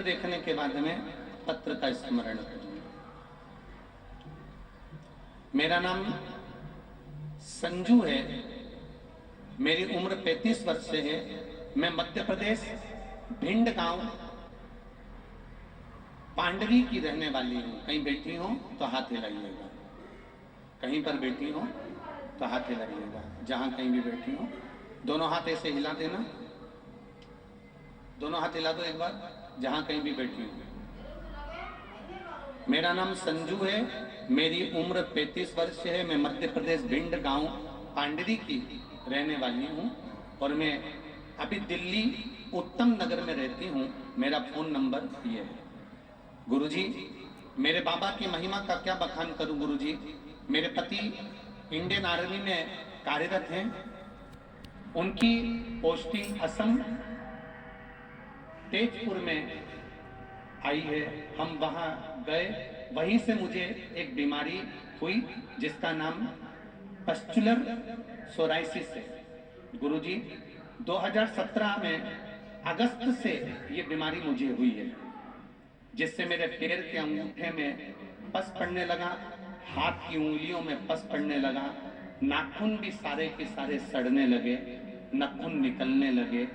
देखने के बाद में पत्र का स्मरण करूंगा। मेरा नाम संजू है, मेरी उम्र 35 वर्ष से है। मैं मध्य प्रदेश भिंड गांव पांडवी की रहने वाली हूँ। कहीं बैठी हो तो हाथ हिलाइएगा, कहीं पर बैठी हो तो हाथ हिलाइएगा। जहां कहीं भी बैठी हो दोनों हाथ ऐसे हिला देना, दोनों हाथ हिला दो एक बार, जहां कहीं भी बैठी हो। मेरा नाम संजू है, मेरी उम्र 35 वर्ष है। मैं मध्य प्रदेश भिंड गांव पांडवी की रहने वाली हूँ और मैं अभी दिल्ली उत्तम नगर में रहती हूँ। मेरा फोन नंबर ये है। गुरुजी, मेरे बाबा की महिमा का क्या बखान करूं गुरुजी। मेरे पति इंडियन आर्मी में कार्यरत हैं, उनकी पोस्टिंग असम तेजपुर में आई है। हम वहां गए, वहीं से मुझे एक बीमारी हुई जिसका नाम पस्चुलर सोराइसिस है। गुरुजी, 2017 में अगस्त से ये बीमारी मुझे हुई है, जिससे मेरे पैर के अंगूठे में पस पड़ने लगा, हाथ की उंगलियों में पस पड़ने लगा, नाखून भी सारे के सारे सड़ने लगे, नाखून निकलने लगे,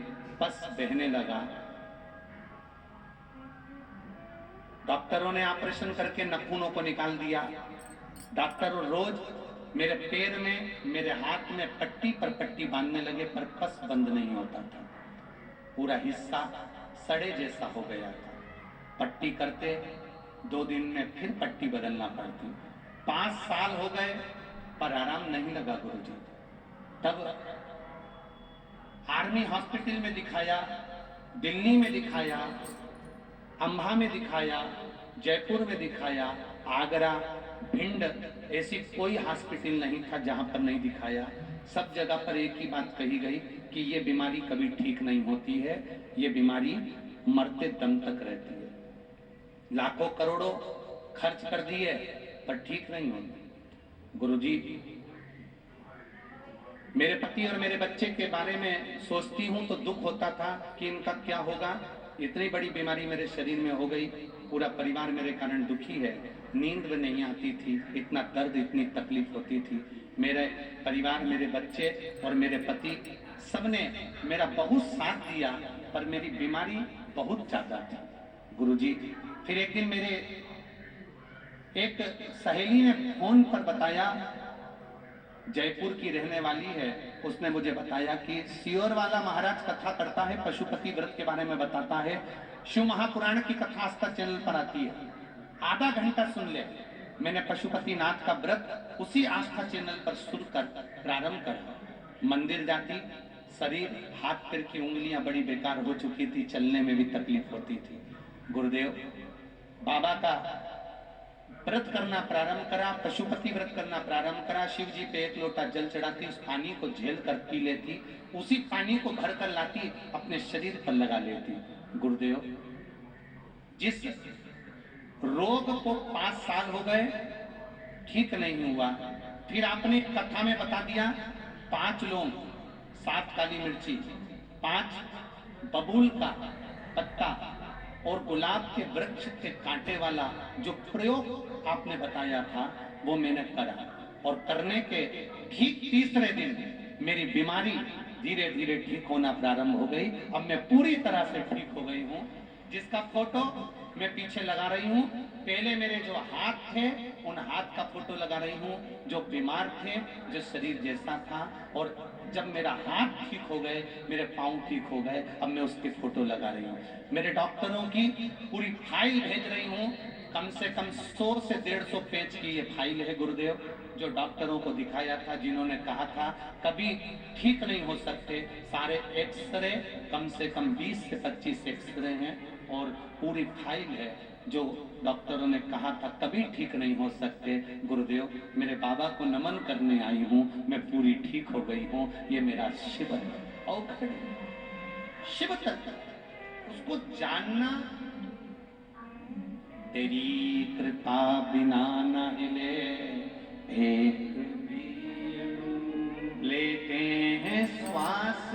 पस बहने लगा। डॉक्टरों ने ऑपरेशन करके नाखूनों को निकाल दिया। डॉक्टर रोज मेरे पैर में, मेरे हाथ में पट्टी पर पट्टी बांधने लगे, पर पस बंद नहीं होता था। पूरा हिस्सा सड़े जैसा हो गया था। पट्टी करते 2 दिन में फिर पट्टी बदलना पड़ती। 5 साल हो गए पर आराम नहीं लगा गुरुजी। तब आर्मी हॉस्पिटल में दिखाया, दिल्ली में दिखाया, अंबा में दिखाया, जयपुर में दिखाया, आगरा, भिंड, ऐसी कोई हॉस्पिटल नहीं था जहां पर नहीं दिखाया। सब जगह पर एक ही बात कही गई कि ये बीमारी कभी ठीक नहीं होती है, ये बीमारी मरते दम तक रहती है। लाखों करोड़ों खर्च कर दिए पर ठीक नहीं होती। गुरुजी, मेरे पति और मेरे बच्चे के बारे में सोचती हूँ तो दुख होता था कि इनका क्या होगा। इतनी बड़ी बीमारी मेरे शरीर में हो गई, पूरा परिवार मेरे कारण दुखी है। नींद में नहीं आती थी, इतना दर्द, इतनी तकलीफ होती थी। मेरे परिवार, मेरे बच्चे और मेरे पति सबने मेरा बहुत साथ दिया, पर मेरी बीमारी बहुत ज्यादा थी। गुरुजी, फिर एक दिन मेरे एक सहेली ने फोन पर बताया, जयपुर की रहने वाली है, उसने मुझे बताया कि सियोर वाला महाराज कथा करता है, पशुपति व्रत के बारे में बताता है। शिव महापुराण की कथा आस्था चैनल पर आती है, आधा घंटा सुन ले। मैंने पशुपति नाथ का व्रत उसी आस्था चैनल पर शुरू कर प्रारंभ कर मंदिर जाती, शरीर, हाथ पैर की उंगलियां बड़ी बेकार हो चुकी थी, चलने में भी तकलीफ होती थी। गुरुदेव, बाबा का व्रत करना प्रारंभ करा, पशुपति व्रत करना प्रारंभ करा। शिव जी पे 1 लोटा जल चढ़ाती, उस पानी को झेल कर पी लेती, उसी पानी को भर कर लाती, अपने शरीर पर लगा लेती। गुरुदेव, जिस रोग को 5 साल हो गए ठीक नहीं हुआ, फिर आपने कथा में बता दिया 5 लौंग, 7 काली मिर्ची, 5 बबूल का पत्ता और गुलाब के वृक्ष के कांटे वाला जो प्रयोग आपने बताया था वो मैंने करा, और करने के ठीक तीसरे दिन मेरी बीमारी धीरे धीरे ठीक होना प्रारंभ हो गई। अब मैं पूरी तरह से ठीक हो गई हूँ, जिसका फोटो मैं पीछे लगा रही हूँ। पहले मेरे जो हाथ थे उन हाथ का फोटो लगा रही हूँ, जो बीमार थे, जो शरीर जैसा था, और जब मेरा हाथ ठीक हो गए, मेरे पांव ठीक हो गए, अब मैं उसके फोटो लगा रही हूँ। मेरे डॉक्टरों की पूरी फाइल भेज रही हूँ, कम से कम 100 से 150 पेज की ये फाइल है गुरुदेव, जो डॉक्टरों को दिखाया था, जिन्होंने कहा था कभी ठीक नहीं हो सकते। सारे एक्सरे, कम से कम 20 से 25 एक्सरे हैं, और पूरी फाइल है जो डॉक्टरों ने कहा था कभी ठीक नहीं हो सकते। गुरुदेव, मेरे बाबा को नमन करने आई हूँ, मैं पूरी ठीक हो गई हूँ। ये मेरा शिव है, औखड़ शिव तत्व, उसको जानना। तेरी कृपा बिना न हिले एक भी, लेते हैं श्वास